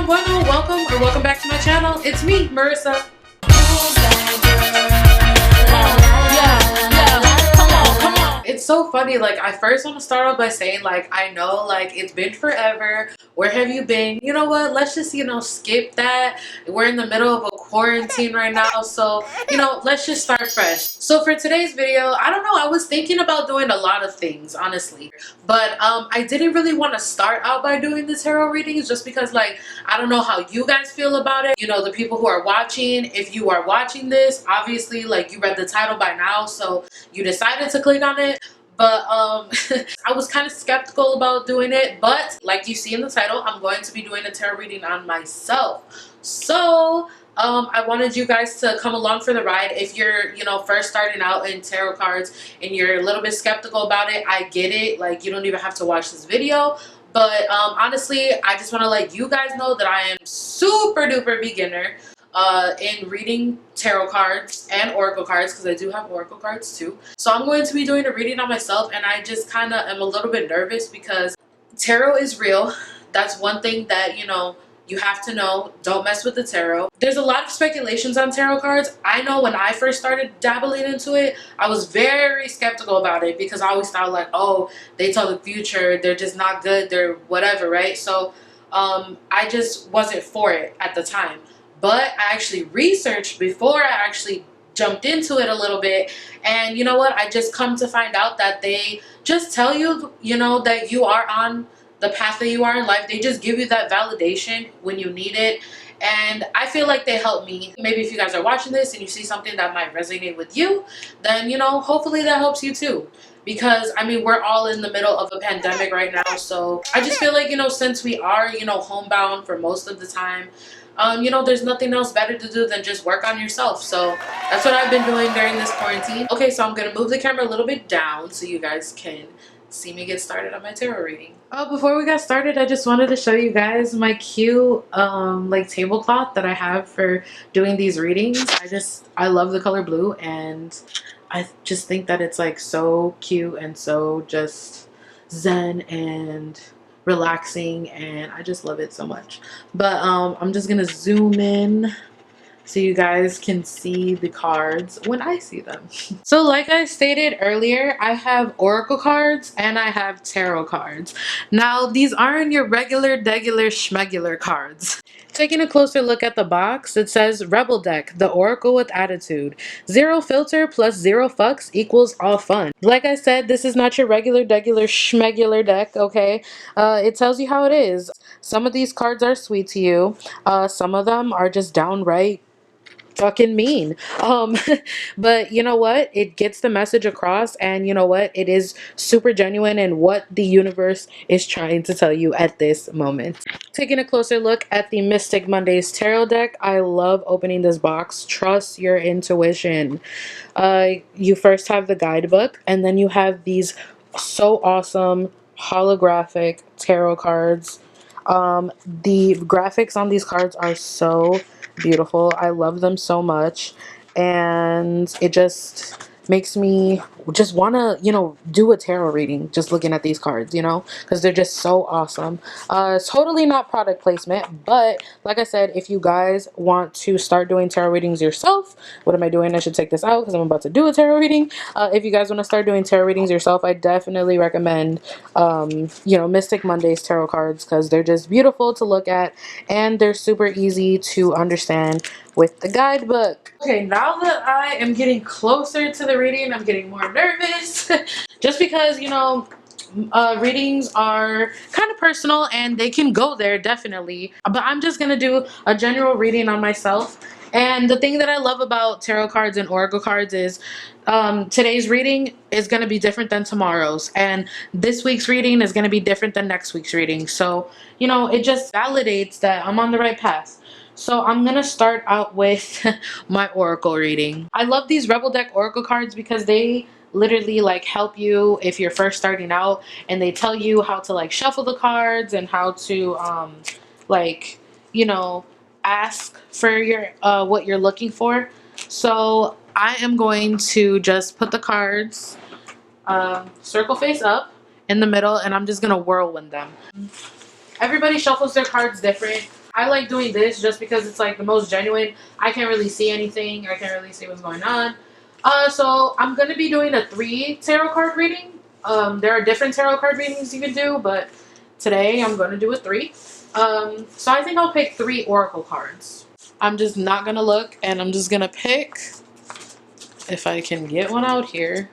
Welcome back to my channel. It's me, Marissa. It's so funny, like, I first want to start off by saying, like, I know, like, it's been forever. Where have you been? You know what? Let's just, skip that. We're in the middle of a quarantine right now, so, let's just start fresh. So for today's video, I don't know, I was thinking about doing a lot of things, honestly. But I didn't really want to start out by doing the tarot readings just because, like, I don't know how you guys feel about it. The people who are watching, if you are watching this, obviously, like, you read the title by now, so you decided to click on it. But I was kind of skeptical about doing it, but like you see in the title, I'm going to be doing a tarot reading on myself. So I wanted you guys to come along for the ride. If you're first starting out in tarot cards and you're a little bit skeptical about it, I get it. Like, you don't even have to watch this video. But honestly, I just want to let you guys know that I am super duper beginner in reading tarot cards and oracle cards, because I do have oracle cards too. So I'm going to be doing a reading on myself, and I just kind of am a little bit nervous because tarot is real. That's one thing that you have to know. Don't mess with the tarot. There's a lot of speculations on tarot cards. I know when I first started dabbling into it, I was very skeptical about it because I always thought, like, oh, they tell the future, they're just not good, they're whatever, right? So I just wasn't for it at the time. But I actually researched before I actually jumped into it a little bit. And you know what? I just come to find out that they just tell you, that you are on the path that you are in life. They just give you that validation when you need it. And I feel like they help me. Maybe if you guys are watching this and you see something that might resonate with you, then, hopefully that helps you too. Because, I mean, we're all in the middle of a pandemic right now. So I just feel like, since we are, homebound for most of the time, there's nothing else better to do than just work on yourself. So that's what I've been doing during this quarantine. Okay, so I'm gonna move the camera a little bit down so you guys can see me get started on my tarot reading. Oh, before we got started, I just wanted to show you guys my cute like tablecloth that I have for doing these readings. I love the color blue, and I just think that it's like so cute and so just zen and relaxing, and I just love it so much. But I'm just gonna zoom in so you guys can see the cards when I see them. So like I stated earlier, I have oracle cards and I have tarot cards. Now these aren't your regular degular schmegular cards. Taking a closer look at the box, it says Rebel Deck, the Oracle with Attitude. 0 filter plus 0 fucks equals all fun. Like I said, this is not your regular degular schmegular deck, okay? It tells you how it is. Some of these cards are sweet to you. Some of them are just downright fucking mean. But you know what, it gets the message across, and you know what, it is super genuine in what the universe is trying to tell you at this moment. Taking a closer look at the Mystic Mondays tarot deck, I love opening this box. Trust your intuition. You first have the guidebook, and then you have these so awesome holographic tarot cards. The graphics on these cards are so beautiful. I love them so much, and it just makes me just want to do a tarot reading just looking at these cards, because they're just so awesome. It's totally not product placement, but like I said, if you guys want to start doing tarot readings yourself, what am I doing? I should take this out because I'm about to do a tarot reading. If you guys want to start doing tarot readings yourself, I definitely recommend Mystic Mondays tarot cards, because they're just beautiful to look at and they're super easy to understand with the guidebook. Okay, now that I am getting closer to the reading, I'm getting more nervous just because readings are kind of personal and they can go there, definitely, but I'm just gonna do a general reading on myself. And the thing that I love about tarot cards and oracle cards is today's reading is going to be different than tomorrow's, and this week's reading is going to be different than next week's reading. So it just validates that I'm on the right path. So I'm going to start out with my oracle reading. I love these Rebel Deck oracle cards because they literally like help you if you're first starting out, and they tell you how to like shuffle the cards and how to like ask for your what you're looking for. So I am going to just put the cards circle face up in the middle, and I'm just gonna whirlwind them. Everybody shuffles their cards different. I like doing this just because it's like the most genuine. I can't really see anything. I can't really see what's going on. So I'm gonna be doing a 3 tarot card reading. There are different tarot card readings you can do, but today I'm gonna do a 3. So I think I'll pick 3 oracle cards. I'm just not gonna look, and I'm just gonna pick, if I can get one out here.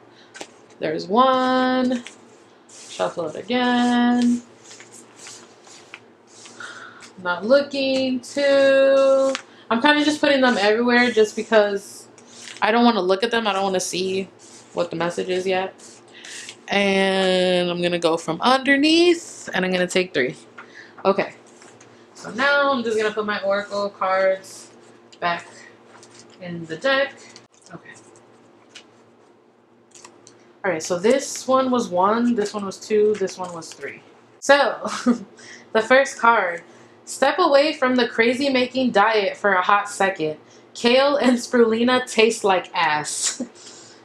There's one. Shuffle it again. Not looking. 2. I'm kind of just putting them everywhere just because I don't want to look at them. I don't want to see what the message is yet. And I'm going to go from underneath, and I'm going to take 3. Okay. So now I'm just going to put my oracle cards back in the deck. Okay. Alright, so this one was 1, this one was 2, this one was 3. So, the first card. Step away from the crazy making diet for a hot second. Kale and spirulina taste like ass.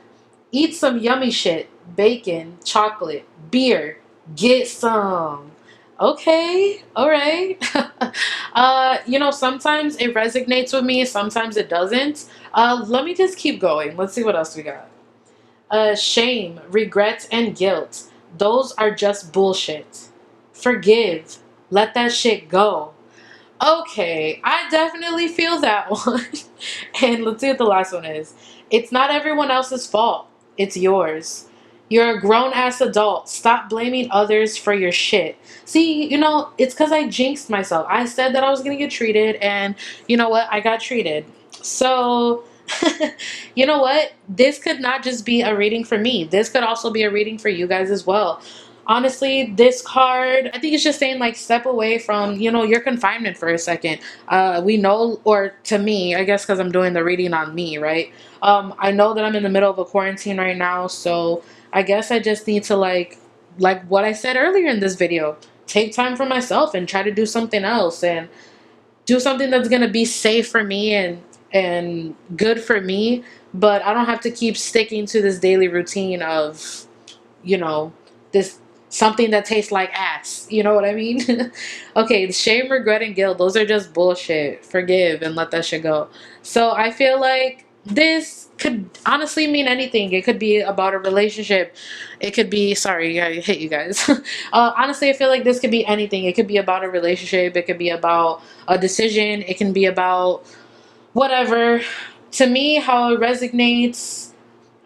Eat some yummy shit. Bacon, chocolate, beer. Get some. Okay, alright. Sometimes it resonates with me, sometimes it doesn't. Let me just keep going. Let's see what else we got. Shame, regret, and guilt. Those are just bullshit. Forgive. Let that shit go. Okay, I definitely feel that one. And let's see what the last one is. It's not everyone else's fault. It's yours. You're a grown-ass adult. Stop blaming others for your shit. See, it's because I jinxed myself. I said that I was going to get treated, and you know what? I got treated. So, you know what? This could not just be a reading for me. This could also be a reading for you guys as well. Honestly, this card, I think it's just saying, like, step away from, your confinement for a second. We know, or to me, I guess because I'm doing the reading on me, right? I know that I'm in the middle of a quarantine right now, so I guess I just need to, like what I said earlier in this video, take time for myself and try to do something else and do something that's going to be safe for me and good for me, but I don't have to keep sticking to this daily routine of, this something that tastes like ass. You know what I mean? Okay, shame, regret, and guilt, those are just bullshit. Forgive and let that shit go. So I feel like this could honestly mean anything. It could be about a relationship. It could be, sorry, I hate you guys. Honestly, I feel like this could be anything. It could be about a relationship. It could be about a decision. It can be about whatever. To me, how it resonates,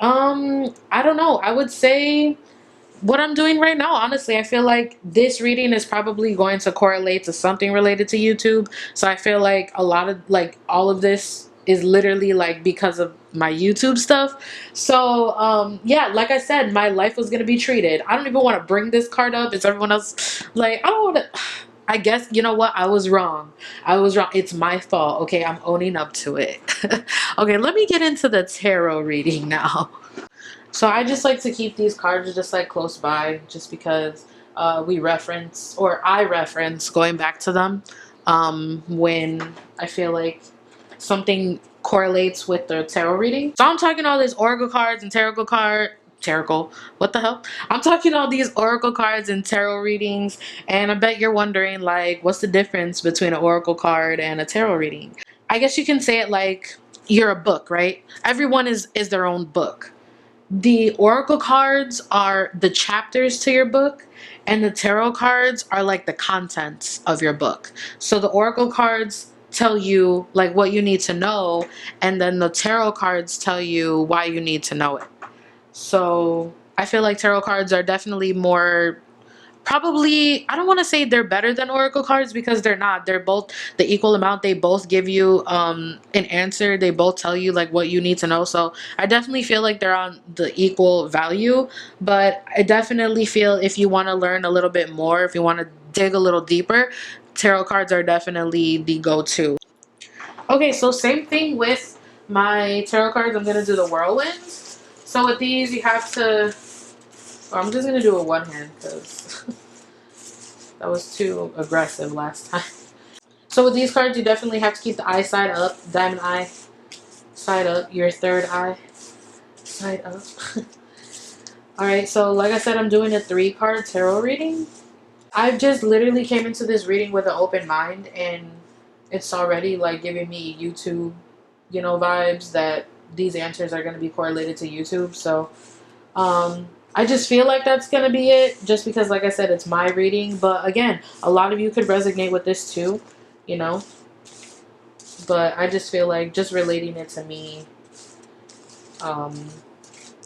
I don't know. I would say what I'm doing right now, honestly. I feel like this reading is probably going to correlate to something related to YouTube. So I feel like a lot of, like, all of this is literally, like, because of my YouTube stuff. So, yeah, like I said, my life was going to be treated. I don't even want to bring this card up. It's everyone else. Like, I don't want to. I guess, you know what? I was wrong. I was wrong. It's my fault. Okay, I'm owning up to it. Okay, let me get into the tarot reading now. So I just like to keep these cards just like close by, just because we reference, or I reference going back to them when I feel like something correlates with the tarot reading. So I'm talking all these oracle cards and tarot, what the hell? I'm talking all these oracle cards and tarot readings, and I bet you're wondering, like, what's the difference between an oracle card and a tarot reading? I guess you can say it like you're a book, right? Everyone is their own book. The oracle cards are the chapters to your book, and the tarot cards are like the contents of your book. So the oracle cards tell you like what you need to know, and then the tarot cards tell you why you need to know it. So I feel like tarot cards are definitely more, probably, I don't want to say they're better than oracle cards, because they're not. They're both the equal amount. They both give you an answer. They both tell you like what you need to know. So I definitely feel like they're on the equal value, but I definitely feel if you want to learn a little bit more, if you want to dig a little deeper, tarot cards are definitely the go-to. Okay, so same thing with my tarot cards. I'm going to do the whirlwinds. So with these, you have to, well, I'm just going to do a one hand because that was too aggressive last time. So with these cards, you definitely have to keep the eye side up. Diamond eye side up. Your third eye side up. Alright, so like I said, I'm doing a 3-card tarot reading. I've just literally came into this reading with an open mind, and it's already like giving me YouTube, you know, vibes that these answers are going to be correlated to YouTube. So I just feel like that's going to be it, just because, like I said, it's my reading. But again, a lot of you could resonate with this too, you know. But I just feel like just relating it to me,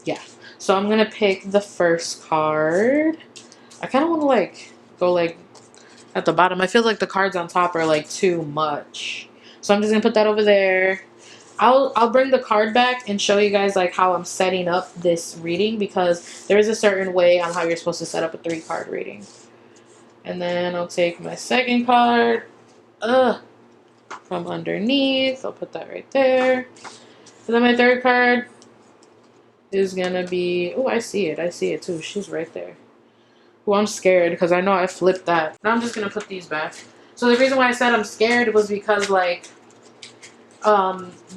yeah. So I'm going to pick the first card. I kind of want to like go like at the bottom. I feel like the cards on top are like too much. So I'm just going to put that over there. I'll bring the card back and show you guys like how I'm setting up this reading, because there is a certain way on how you're supposed to set up a 3-card reading. And then I'll take my second card from underneath. I'll put that right there. And then my third card is gonna be, oh, I see it too. She's right there. Oh, I'm scared because I know I flipped that. Now I'm just gonna put these back. So the reason why I said I'm scared was because like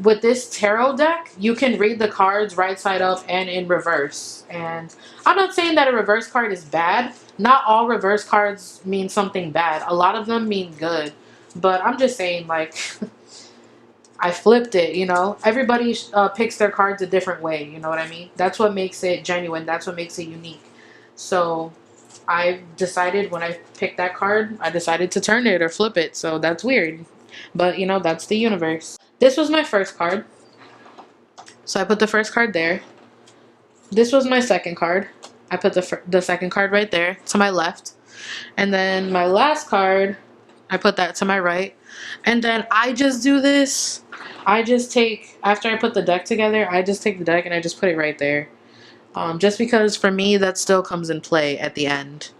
with this tarot deck, you can read the cards right side up and in reverse. And I'm not saying that a reverse card is bad. Not all reverse cards mean something bad. A lot of them mean good. But I'm just saying, like, I flipped it, you know. Everybody picks their cards a different way, you know what I mean? That's what makes it genuine. That's what makes it unique. So I decided when I picked that card, I decided to turn it or flip it. So that's weird. But, you know, that's the universe. This was my first card. So I put the first card there. This was my second card. I put the second card right there to my left. And then my last card, I put that to my right. And then I just do this. I just take, after I put the deck together, I just take the deck and I just put it right there. Just because for me, that still comes in play at the end.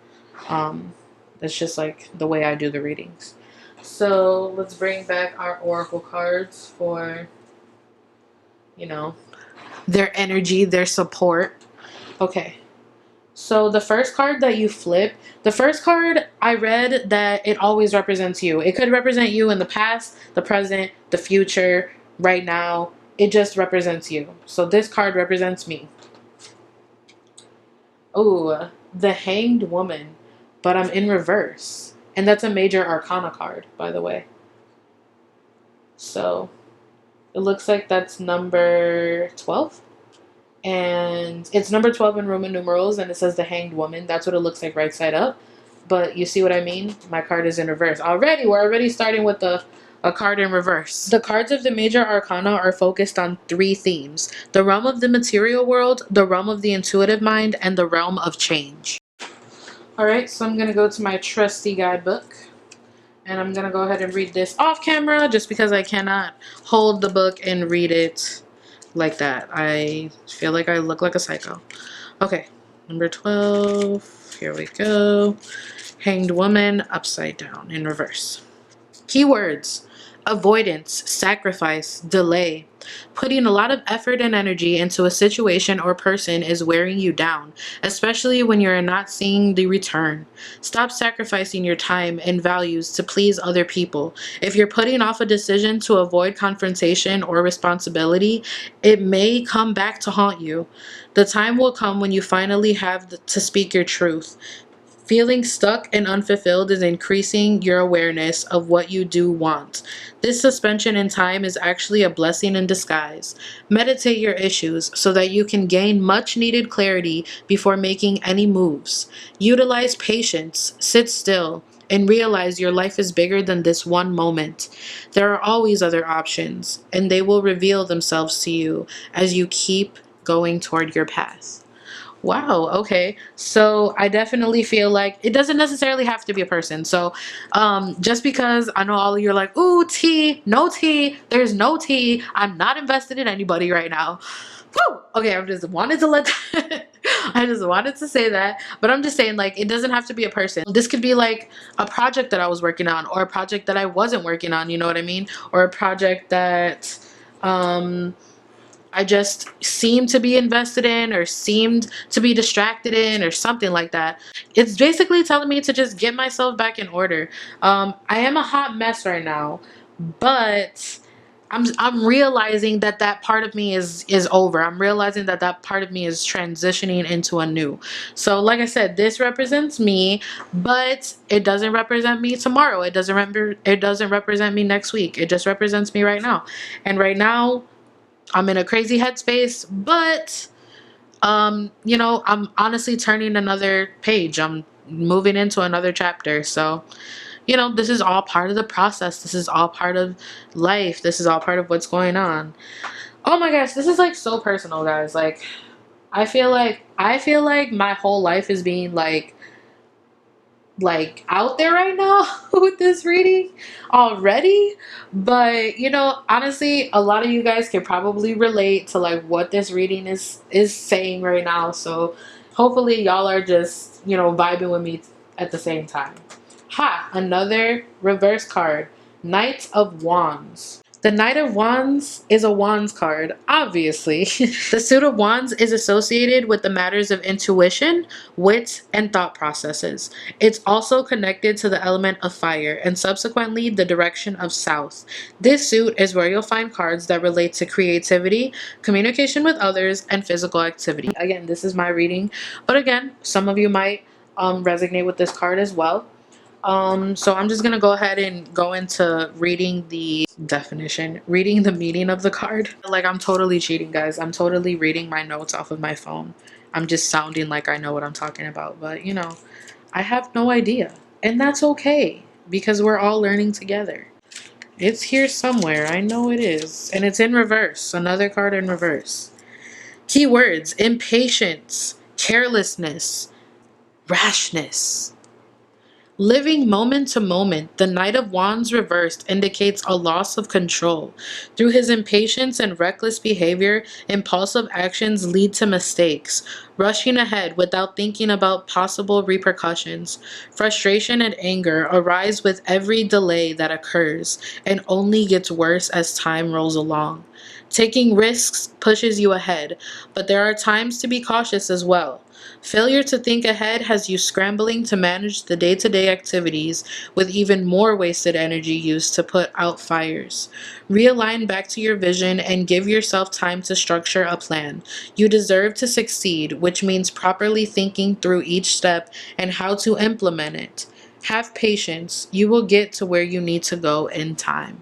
That's just like the way I do the readings. So let's bring back our oracle cards for, you know, their energy, their support. Okay. So the first card that you flip, the first card, I read that it always represents you. It could represent you in the past, the present, the future, right now. It just represents you. So this card represents me. Oh, the Hanged Woman, but I'm in reverse. And that's a major arcana card, by the way. So it looks like that's number 12. And it's number 12 in Roman numerals, and it says the Hanged Woman. That's what it looks like right side up. But you see what I mean? My card is in reverse. We're already starting with a card in reverse. The cards of the major arcana are focused on 3 themes: the realm of the material world, the realm of the intuitive mind, and the realm of change. Alright, so I'm going to go to my trusty guidebook. And I'm going to go ahead and read this off camera, just because I cannot hold the book and read it like that. I feel like I look like a psycho. Okay, number 12. Here we go. Hanged Woman, upside down, in reverse. Keywords: avoidance, sacrifice, delay. Putting a lot of effort and energy into a situation or person is wearing you down, especially when you're not seeing the return. Stop sacrificing your time and values to please other people. If you're putting off a decision to avoid confrontation or responsibility, it may come back to haunt you. The time will come when you finally have to speak your truth. Feeling stuck and unfulfilled is increasing your awareness of what you do want. This suspension in time is actually a blessing in disguise. Meditate your issues so that you can gain much needed clarity before making any moves. Utilize patience, sit still, and realize your life is bigger than this one moment. There are always other options, and they will reveal themselves to you as you keep going toward your path. Wow, okay. So I definitely feel like it doesn't necessarily have to be a person. So just because I know all of you are like, ooh, tea, no tea, there's no tea. I'm not invested in anybody right now. Woo! Okay, I just wanted to let I just wanted to say that. But I'm just saying, like, it doesn't have to be a person. This could be like a project that I was working on, or a project that I wasn't working on, you know what I mean? Or a project that I just seemed to be invested in, or seemed to be distracted in, or something like that. It's basically telling me to just get myself back in order. I am a hot mess right now, but I'm realizing that that part of me is over. I'm realizing that that part of me is transitioning into a new. So like I said, this represents me, but it doesn't represent me tomorrow. It doesn't represent me next week. It just represents me right now. And right now I'm in a crazy headspace, but you know, I'm honestly turning another page. I'm moving into another chapter. So you know, this is all part of the process. This is all part of life. This is all part of what's going on. Oh my gosh, this is like so personal, guys. Like I feel like my whole life is being like out there right now with this reading already. But you know, honestly, a lot of you guys can probably relate to like what this reading is saying right now. So hopefully y'all are just, you know, vibing with me at the same time. Ha, another reverse card. Knight of Wands. The Knight of Wands is a Wands card, obviously. The suit of Wands is associated with the matters of intuition, wit, and thought processes. It's also connected to the element of fire and subsequently the direction of south. This suit is where you'll find cards that relate to creativity, communication with others, and physical activity. Again, this is my reading, but again, some of you might resonate with this card as well. So I'm just gonna go ahead and go into reading the definition, reading the meaning of the card. Like I'm totally cheating, guys. I'm totally reading my notes off of my phone. I'm just sounding like I know what I'm talking about, but you know, I have no idea. And that's okay because we're all learning together. It's here somewhere. I know it is. And it's in reverse. Another card in reverse. Keywords: impatience, carelessness, rashness. Living moment to moment, the Knight of Wands reversed indicates a loss of control. Through his impatience and reckless behavior, impulsive actions lead to mistakes, rushing ahead without thinking about possible repercussions. Frustration and anger arise with every delay that occurs and only gets worse as time rolls along. Taking risks pushes you ahead, but there are times to be cautious as well. Failure to think ahead has you scrambling to manage the day-to-day activities with even more wasted energy used to put out fires. Realign back to your vision and give yourself time to structure a plan. You deserve to succeed, which means properly thinking through each step and how to implement it. Have patience. You will get to where you need to go in time.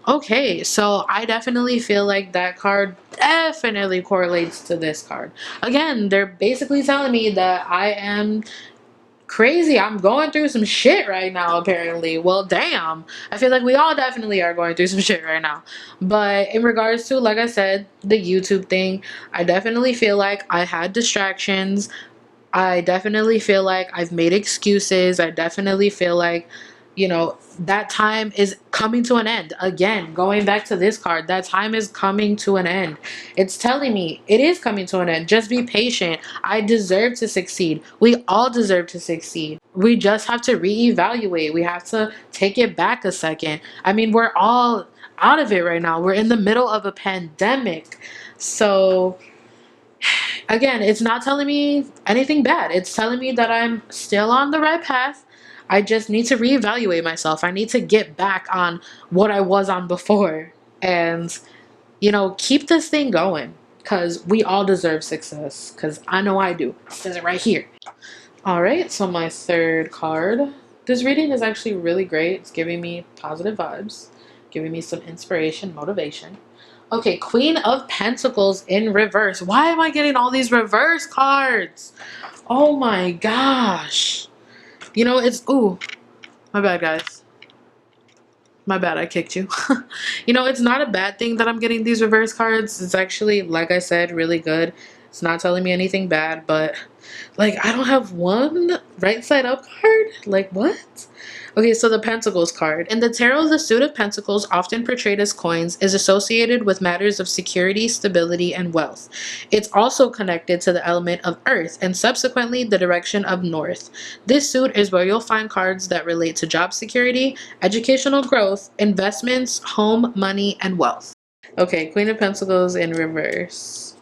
Okay, so I definitely feel like that card definitely correlates to this card. Again, they're basically telling me that I am crazy. I'm going through some shit right now, apparently. Well, damn. I feel like we all definitely are going through some shit right now. But in regards to, like I said, the YouTube thing, I definitely feel like I had distractions. I definitely feel like I've made excuses. I definitely feel like, you know, that time is coming to an end. Again, going back to this card, that time is coming to an end. It's telling me it is coming to an end. Just be patient. I deserve to succeed. We all deserve to succeed. We just have to reevaluate. We have to take it back a second. I mean, we're all out of it right now. We're in the middle of a pandemic. So again, it's not telling me anything bad. It's telling me that I'm still on the right path. I just need to reevaluate myself. I need to get back on what I was on before and, you know, keep this thing going because we all deserve success because I know I do. It says it right here. All right, so my third card. This reading is actually really great. It's giving me positive vibes, giving me some inspiration, motivation. Okay, Queen of Pentacles in reverse. Why am I getting all these reverse cards? Oh my gosh. You know, it's... Ooh, my bad, guys. My bad, I kicked you. You know, it's not a bad thing that I'm getting these reverse cards. It's actually, like I said, really good. It's not telling me anything bad, but... Like, I don't have one right side up card? Like, what? Okay, so the Pentacles card. In the tarot, the suit of Pentacles, often portrayed as coins, is associated with matters of security, stability, and wealth. It's also connected to the element of earth and subsequently the direction of north. This suit is where you'll find cards that relate to job security, educational growth, investments, home, money, and wealth. Okay, Queen of Pentacles in reverse.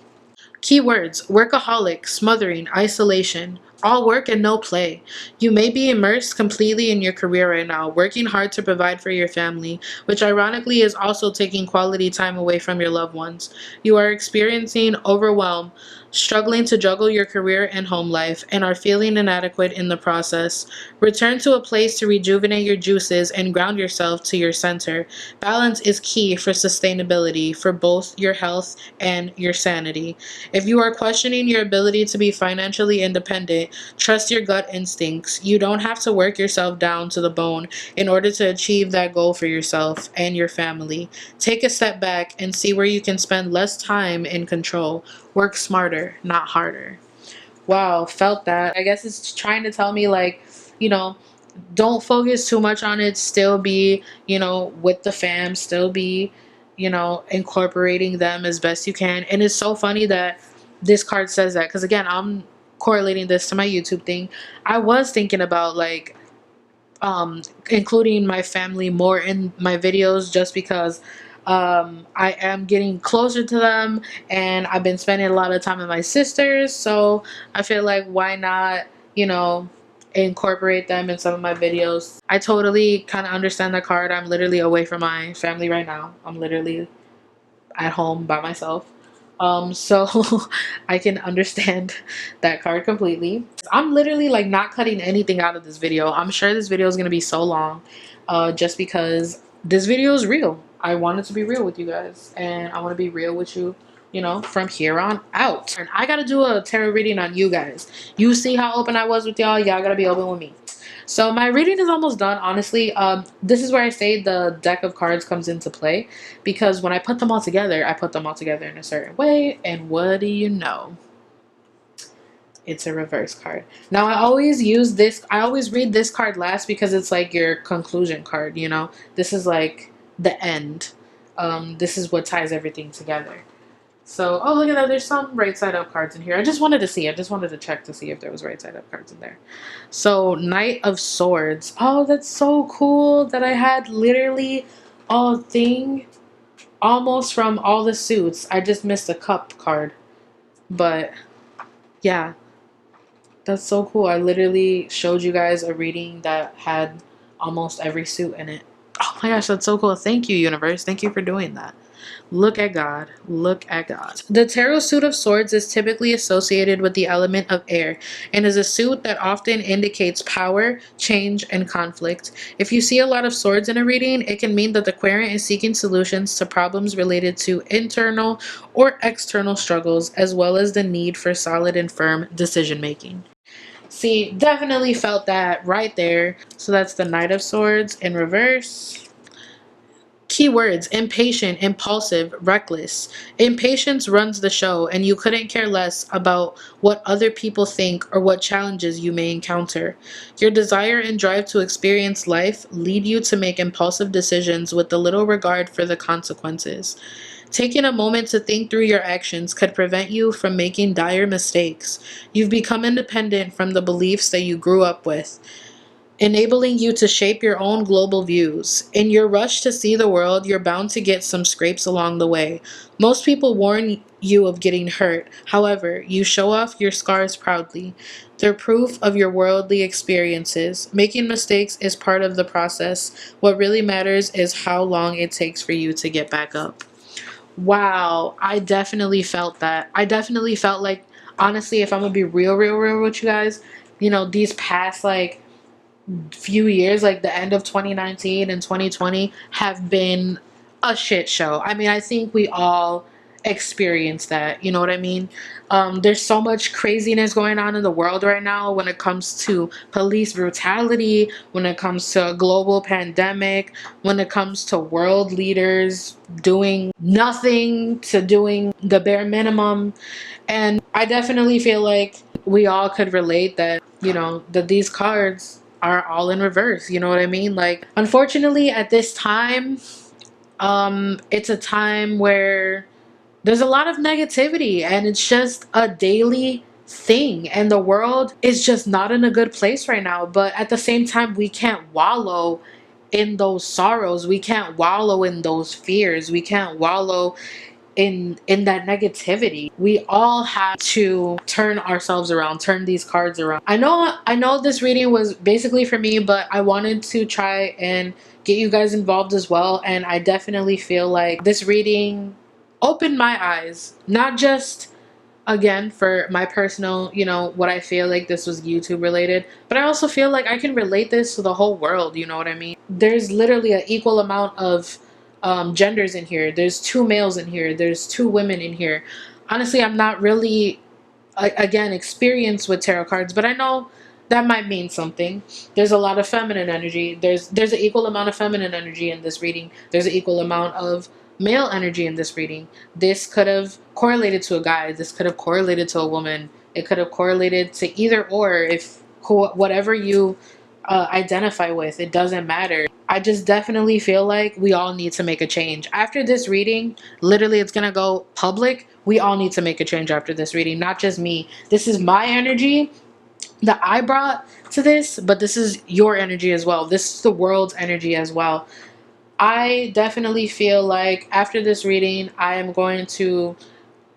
Keywords: workaholic, smothering, isolation, all work and no play. You may be immersed completely in your career right now, working hard to provide for your family, which ironically is also taking quality time away from your loved ones. You are experiencing overwhelm, struggling to juggle your career and home life, and are feeling inadequate in the process. Return to a place to rejuvenate your juices and ground yourself to your center. Balance is key for sustainability for both your health and your sanity. If you are questioning your ability to be financially independent, trust your gut instincts. You don't have to work yourself down to the bone in order to achieve that goal for yourself and your family. Take a step back and see where you can spend less time in control. Work smarter, not harder. Wow, felt that. I guess it's trying to tell me, like, you know, don't focus too much on it. Still be, with the fam, still be, incorporating them as best you can. And it's so funny that this card says that, because again, I'm correlating this to my YouTube thing. I was thinking about, like, including my family more in my videos, just because I am getting closer to them, and I've been spending a lot of time with my sisters, so I feel like, why not, incorporate them in some of my videos. I totally kind of understand the card. I'm literally away from my family right now. I'm literally at home by myself. So I can understand that card completely. I'm literally like not cutting anything out of this video. I'm sure this video is gonna be so long, just because this video is real. I wanted to be real with you guys, and I want to be real with you, from here on out. And I gotta do a tarot reading on you guys. You see how open I was with y'all. Y'all gotta be open with me. So my reading is almost done, honestly. This is where I say the deck of cards comes into play, because when I put them all together, I put them all together in a certain way, and what do you know? It's a reverse card. Now I always read this card last, because it's like your conclusion card, This is like the end. This is what ties everything together. So, oh, look at that. There's some right side up cards in here. I just wanted to check to see if there was right side up cards in there. So, Knight of Swords. Oh, that's so cool that I had literally a thing almost from all the suits. I just missed a cup card. But, yeah. That's so cool. I literally showed you guys a reading that had almost every suit in it. Oh my gosh, that's so cool. Thank you, universe. Thank you for doing that. Look at God. Look at God. The Tarot suit of swords is typically associated with the element of air and is a suit that often indicates power, change, and conflict. If you see a lot of swords in a reading, it can mean that the querent is seeking solutions to problems related to internal or external struggles, as well as the need for solid and firm decision making. See, definitely felt that right there. So that's the Knight of Swords in reverse. Keywords: impatient, impulsive, reckless. Impatience runs the show, and you couldn't care less about what other people think or what challenges you may encounter. Your desire and drive to experience life lead you to make impulsive decisions with the little regard for the consequences. Taking a moment to think through your actions could prevent you from making dire mistakes. You've become independent from the beliefs that you grew up with, enabling you to shape your own global views. In your rush to see the world, you're bound to get some scrapes along the way. Most people warn you of getting hurt. However, you show off your scars proudly. They're proof of your worldly experiences. Making mistakes is part of the process. What really matters is how long it takes for you to get back up. Wow, I definitely felt that. I definitely felt like, honestly, if I'm gonna be real with you guys, these past, like, few years, like the end of 2019 and 2020, have been a shit show. I mean, I think we all experienced that. You know what I mean? There's so much craziness going on in the world right now when it comes to police brutality, when it comes to a global pandemic, when it comes to world leaders doing nothing to doing the bare minimum. And I definitely feel like we all could relate that, that these cards are all in reverse. You know what I mean? Like, unfortunately, at this time, it's a time where there's a lot of negativity, and it's just a daily thing, and the world is just not in a good place right now. But at the same time, we can't wallow in those sorrows. We can't wallow in those fears. We can't wallow in that negativity. We all have to turn ourselves around, turn these cards around. I know this reading was basically for me, but I wanted to try and get you guys involved as well, and I definitely feel like this reading opened my eyes, not just again for my personal, what I feel like this was YouTube related, but I also feel like I can relate this to the whole world. You know what I mean? There's literally an equal amount of genders in here. There's two males in here, there's two women in here. Honestly, I'm not really again experienced with tarot cards, but I know that might mean something. There's a lot of feminine energy. There's an equal amount of feminine energy in this reading. There's an equal amount of male energy in this reading. This could have correlated to a guy. This could have correlated to a woman. It could have correlated to either or. If whatever you identify with, it doesn't matter. I just definitely feel like we all need to make a change after this reading. Literally, it's gonna go public. We all need to make a change after this reading, not just me. This is my energy that I brought to this, but this is your energy as well. This is the world's energy as well. I definitely feel like after this reading, I am going to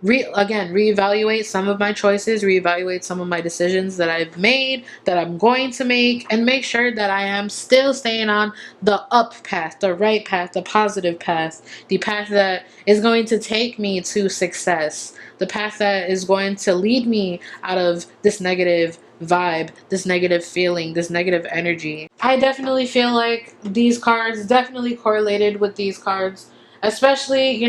reevaluate some of my choices, reevaluate some of my decisions that I've made, that I'm going to make, and make sure that I am still staying on the up path, the right path, the positive path, the path that is going to take me to success, the path that is going to lead me out of this negative vibe, this negative feeling, this negative energy. I definitely feel like these cards definitely correlated with these cards, especially,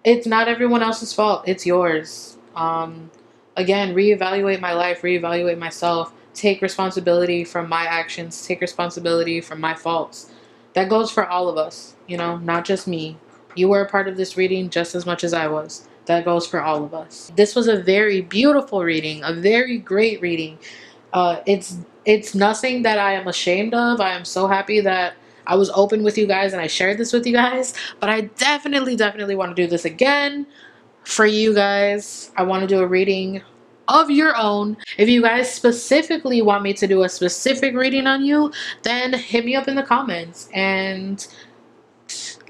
it's not everyone else's fault. It's yours. Again, reevaluate my life, reevaluate myself, take responsibility from my actions, take responsibility from my faults. That goes for all of us, not just me. You were a part of this reading just as much as I was. That goes for all of us. This was a very beautiful reading, a very great reading. It's nothing that I am ashamed of. I am so happy that I was open with you guys and I shared this with you guys, but I definitely want to do this again for you guys. I want to do a reading of your own. If you guys specifically want me to do a specific reading on you, then hit me up in the comments and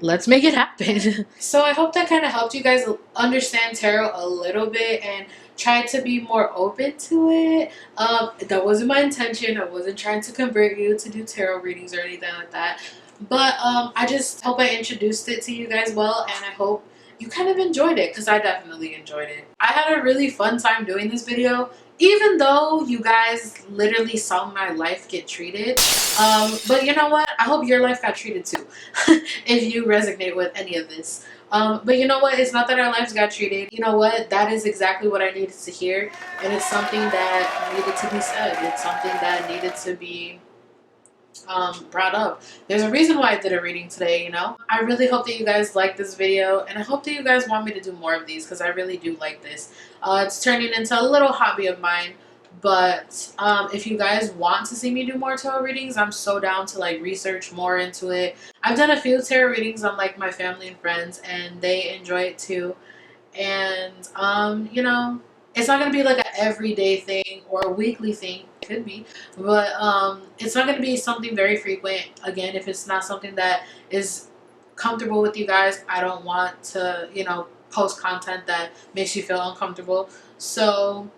let's make it happen. So I hope that kind of helped you guys understand tarot a little bit and try to be more open to it. That wasn't my intention. I wasn't trying to convert you to do tarot readings or anything like that. But I just hope I introduced it to you guys well, and I hope you kind of enjoyed it, because I definitely enjoyed it. I had a really fun time doing this video, even though you guys literally saw my life get treated. But you know what? I hope your life got treated too, if you resonate with any of this. But you know what? It's not that our lives got treated. You know what? That is exactly what I needed to hear. And it's something that needed to be said. It's something that needed to be brought up. There's a reason why I did a reading today, I really hope that you guys like this video, and I hope that you guys want me to do more of these, because I really do like this. It's turning into a little hobby of mine. But if you guys want to see me do more tarot readings, I'm so down to research more into it. I've done a few tarot readings on my family and friends, and they enjoy it too. And it's not gonna be like an everyday thing or a weekly thing. It could be, but it's not gonna be something very frequent. Again, if it's not something that is comfortable with you guys, I don't want to post content that makes you feel uncomfortable. So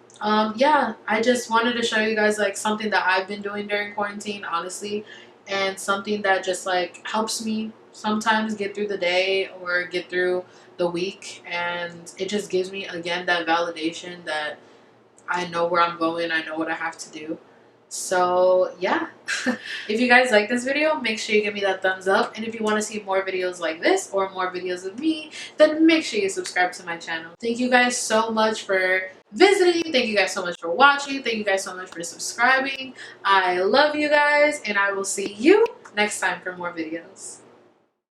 yeah, I just wanted to show you guys something that I've been doing during quarantine, honestly, and something that just helps me sometimes get through the day or get through the week, and it just gives me again that validation that I know where I'm going, I know what I have to do. So yeah, if you guys like this video, make sure you give me that thumbs up, and if you want to see more videos like this or more videos of me, then make sure you subscribe to my channel. Thank you guys so much for visiting. Thank you guys so much for watching. Thank you guys so much for subscribing. I love you guys, and I will see you next time for more videos.